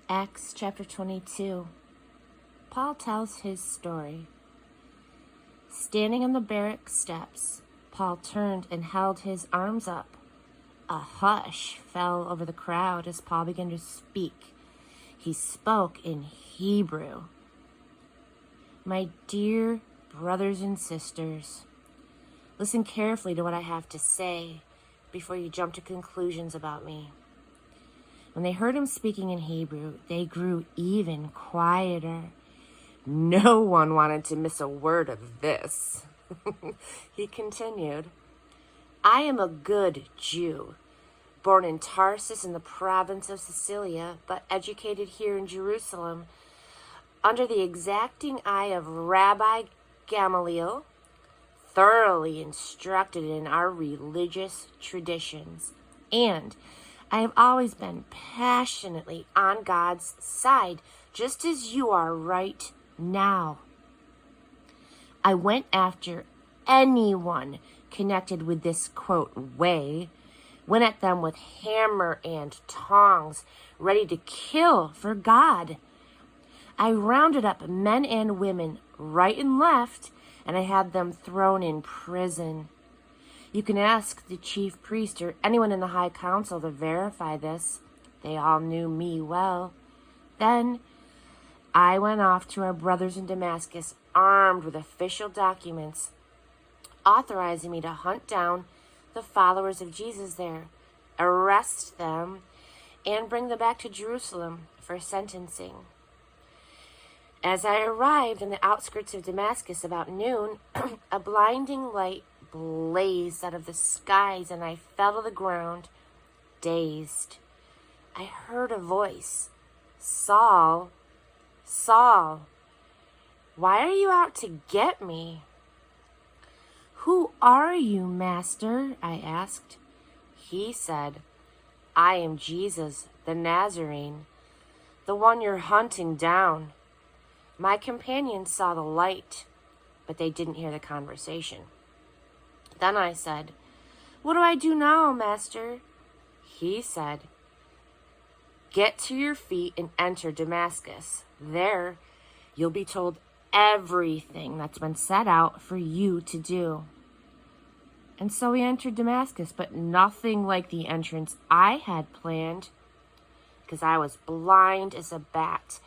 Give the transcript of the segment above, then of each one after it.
Acts chapter 22. Paul tells his story. Standing on the barrack steps, Paul turned and held his arms up. A hush fell over the crowd as Paul began to speak. He spoke in Hebrew. My dear brothers and sisters, listen carefully to what I have to say before you jump to conclusions about me. When they heard him speaking in Hebrew, they grew even quieter. No one wanted to miss a word of this. He continued, I am a good Jew, born in Tarsus in the province of Cilicia, but educated here in Jerusalem under the exacting eye of Rabbi Gamaliel, thoroughly instructed in our religious traditions, and I have always been passionately on God's side, just as you are right now. I went after anyone connected with this, quote, way, went at them with hammer and tongs, ready to kill for God. I rounded up men and women right and left, and I had them thrown in prison. You can ask the chief priest or anyone in the high council to verify this. They all knew me well. Then I went off to our brothers in Damascus, armed with official documents, authorizing me to hunt down the followers of Jesus there, arrest them, and bring them back to Jerusalem for sentencing. As I arrived in the outskirts of Damascus about noon, a blinding light blazed out of the skies, and I fell to the ground, dazed. I heard a voice. Saul, Saul, why are you out to get me? Who are you, Master? I asked. He said, I am Jesus, the Nazarene, the one you're hunting down. My companions saw the light, but they didn't hear the conversation. Then I said, what do I do now, Master? He said, get to your feet and enter Damascus. There, you'll be told everything that's been set out for you to do. And so we entered Damascus, but nothing like the entrance I had planned, because I was blind as a bat,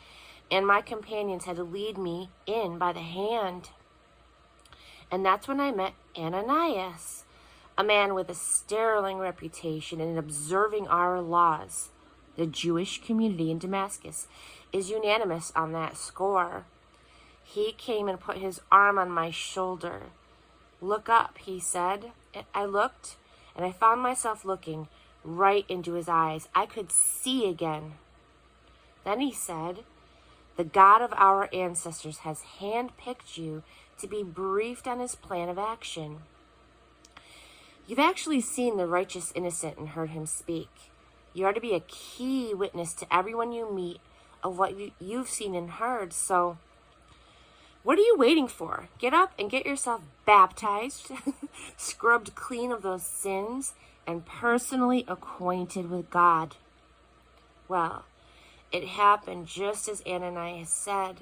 and my companions had to lead me in by the hand. And that's when I met Ananias, a man with a sterling reputation in observing our laws. The Jewish community in Damascus is unanimous on that score. He came and put his arm on my shoulder. Look up, he said. I looked, and I found myself looking right into his eyes. I could see again. Then he said, the God of our ancestors has handpicked you to be briefed on his plan of action. You've actually seen the righteous innocent and heard him speak. You are to be a key witness to everyone you meet of what you've seen and heard. So what are you waiting for? Get up and get yourself baptized, scrubbed clean of those sins, and personally acquainted with God. Well, it happened just as Ananias said.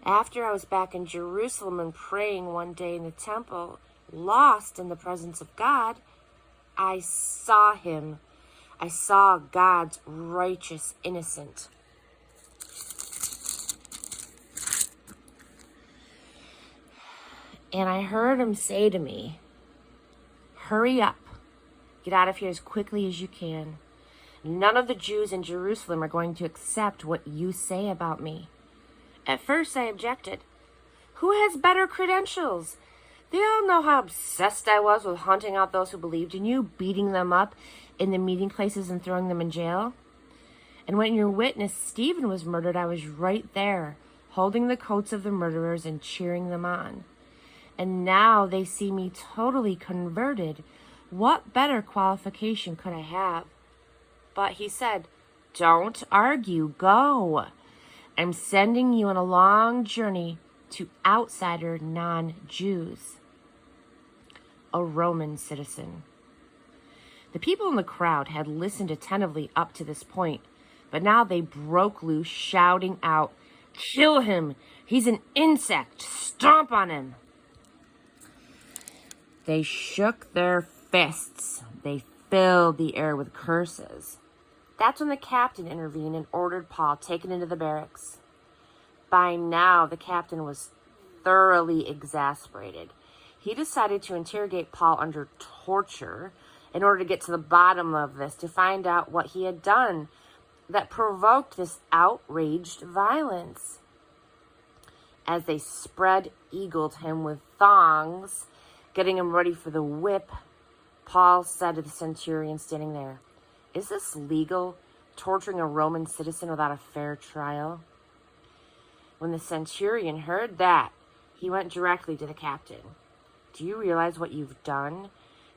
After I was back in Jerusalem and praying one day in the temple, lost in the presence of God, I saw him. I saw God's righteous innocent. And I heard him say to me, hurry up. Get out of here as quickly as you can. None of the Jews in Jerusalem are going to accept what you say about me. At first I objected. Who has better credentials? They all know how obsessed I was with hunting out those who believed in you, beating them up in the meeting places and throwing them in jail. And when your witness Stephen was murdered, I was right there, holding the coats of the murderers and cheering them on. And now they see me totally converted. What better qualification could I have? But he said, don't argue, go. I'm sending you on a long journey to outsider non-Jews, a Roman citizen. The people in the crowd had listened attentively up to this point, But now they broke loose, shouting out, "Kill him! He's an insect! Stomp on him!" They shook their fists. They filled the air with curses. That's when the captain intervened and ordered Paul taken into the barracks. By now, the captain was thoroughly exasperated. He decided to interrogate Paul under torture in order to get to the bottom of this, to find out what he had done that provoked this outraged violence. As they spread-eagled him with thongs, getting him ready for the whip, Paul said to the centurion standing there, "Is this legal, torturing a Roman citizen without a fair trial?" When the centurion heard that, he went directly to the captain. "Do you realize what you've done?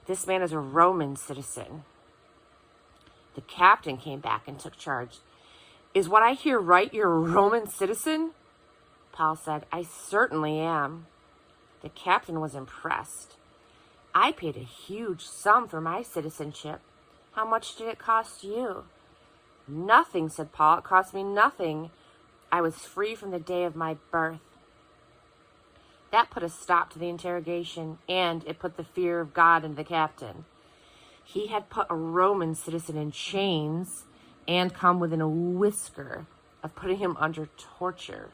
This man is a Roman citizen." The captain came back and took charge. "Is what I hear right? You're a Roman citizen?" Paul said, "I certainly am." The captain was impressed. "I paid a huge sum for my citizenship. How much did it cost you?" "Nothing," said Paul. "It cost me nothing. I was free from the day of my birth." That put a stop to the interrogation, and it put the fear of God into the captain. He had put a Roman citizen in chains and come within a whisker of putting him under torture.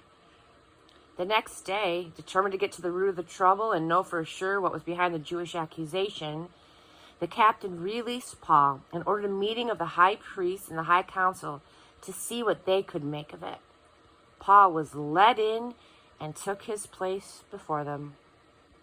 The next day, determined to get to the root of the trouble and know for sure what was behind the Jewish accusation, the captain released Paul and ordered a meeting of the high priest and the high council to see what they could make of it. Paul was led in and took his place before them.